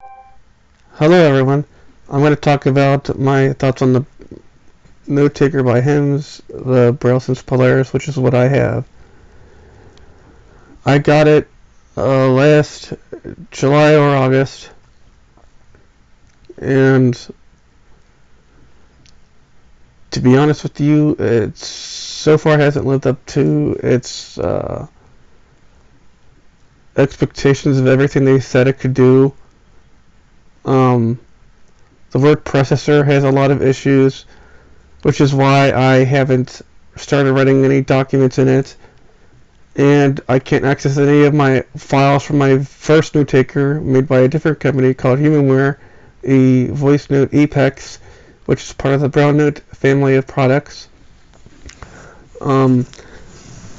Hello everyone, I'm going to talk about my thoughts on the Notetaker by HIMS, the BrailleSense Polaris, which is what I have. I got it last July or August, and to be honest with you, it so far hasn't lived up to its expectations of everything they said it could do. The word processor has a lot of issues, which is why I haven't started writing any documents in it, and I can't access any of my files from my first Notetaker made by a different company called Humanware, a voice note Apex, which is part of the Braille Note family of products. The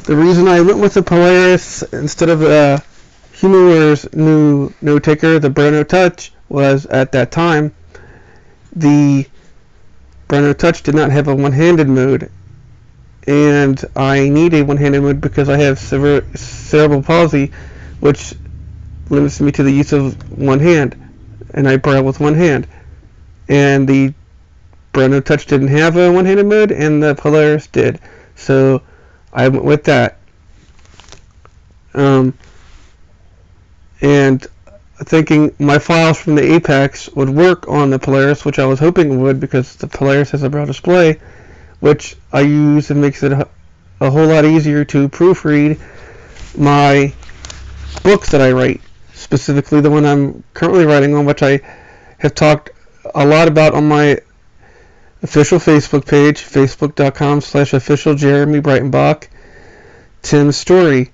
reason I went with the Polaris instead of Humanware's new Notetaker, the Braille Note Touch, was at that time the Braille Note Touch did not have a one-handed mode, and I need a one-handed mode because I have cerebral palsy, which limits me to the use of one hand, and I braille with one hand. And the Braille Note Touch didn't have a one-handed mode, and the Polaris did, so I went with that. And thinking my files from the Apex would work on the Polaris, which I was hoping it would because the Polaris has a Braille display, which I use and makes it a whole lot easier to proofread my books that I write, specifically the one I'm currently writing on, which I have talked a lot about on my official Facebook page, facebook.com/official Jeremy Breitenbach, Tim's Story.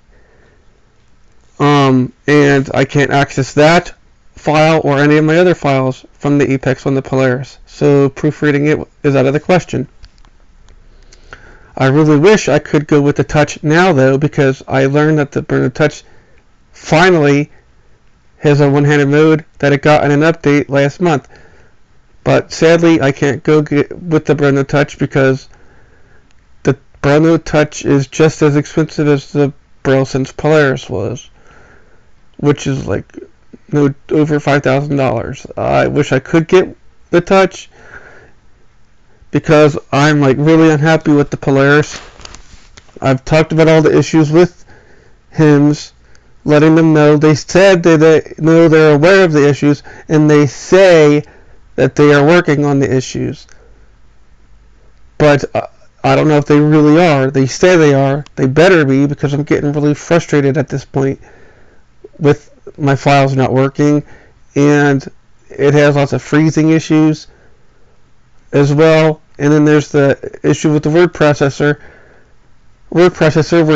And I can't access that file or any of my other files from the Apex on the Polaris, so proofreading it is out of the question. I really wish I could go with the Touch now, though, because I learned that the Braille Note Touch finally has a one-handed mode that it got in an update last month. But sadly, I can't go with the Braille Note Touch because the Braille Note Touch is just as expensive as the BrailleSense Polaris was, which is like over $5,000. I wish I could get the Touch because I'm like really unhappy with the Polaris. I've talked about all the issues with HIMS, letting them know. They said they know they're aware of the issues, and they say that they are working on the issues. But I don't know if they really are. They say they are. They better be, because I'm getting really frustrated at this point with my files not working, and it has lots of freezing issues as well. And then there's the issue with the word processor where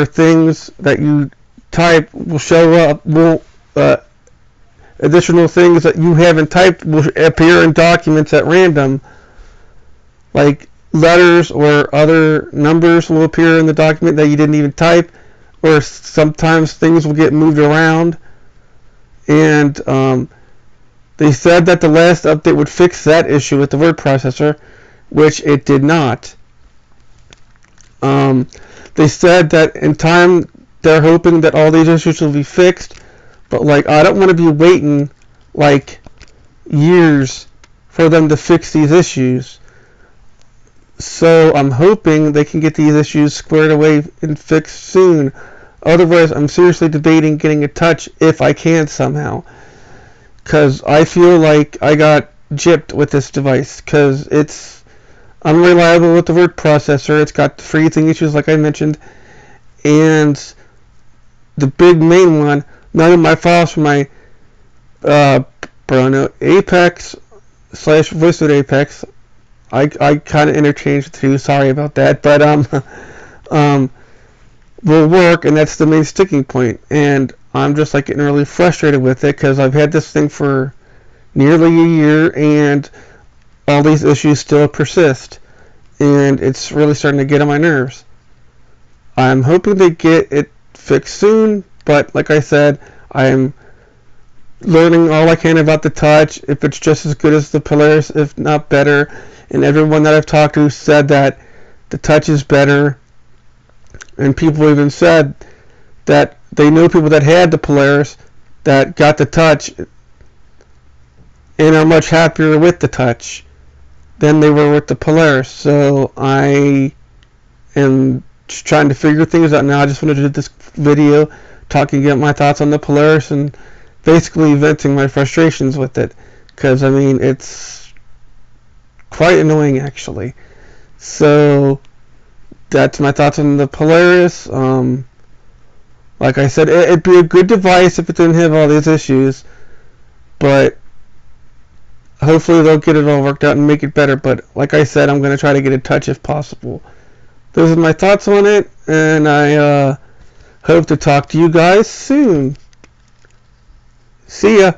things that you type will show up, additional things that you haven't typed will appear in documents at random, like letters or other numbers will appear in the document that you didn't even type, or sometimes things will get moved around. And they said that the last update would fix that issue with the word processor, which it did not. They said that in time they're hoping that all these issues will be fixed, but like I don't want to be waiting like years for them to fix these issues. So I'm hoping they can get these issues squared away and fixed soon. Otherwise, I'm seriously debating getting a Touch if I can somehow, because I feel like I got gypped with this device, because it's unreliable with the word processor. It's got freezing issues like I mentioned, and the big main one, none of my files from my Braille Note Apex / Voice Note Apex, I kind of interchanged the two, sorry about that, but will work, and that's the main sticking point. And I'm just like getting really frustrated with it because I've had this thing for nearly a year and all these issues still persist, and it's really starting to get on my nerves. I'm hoping to get it fixed soon, but like I said, I'm learning all I can about the Touch, if it's just as good as the Polaris, if not better, and everyone that I've talked to said that the Touch is better. And people even said that they know people that had the Polaris that got the Touch, and are much happier with the touch than they were with the Polaris. So I am trying to figure things out now. I just wanted to do this video talking about my thoughts on the Polaris and basically venting my frustrations with it, because I mean it's quite annoying actually. So that's my thoughts on the Polaris. Like I said, it'd be a good device if it didn't have all these issues, but hopefully they'll get it all worked out and make it better. But like I said, I'm going to try to get a touch if possible. Those are my thoughts on it, and I hope to talk to you guys soon. See ya.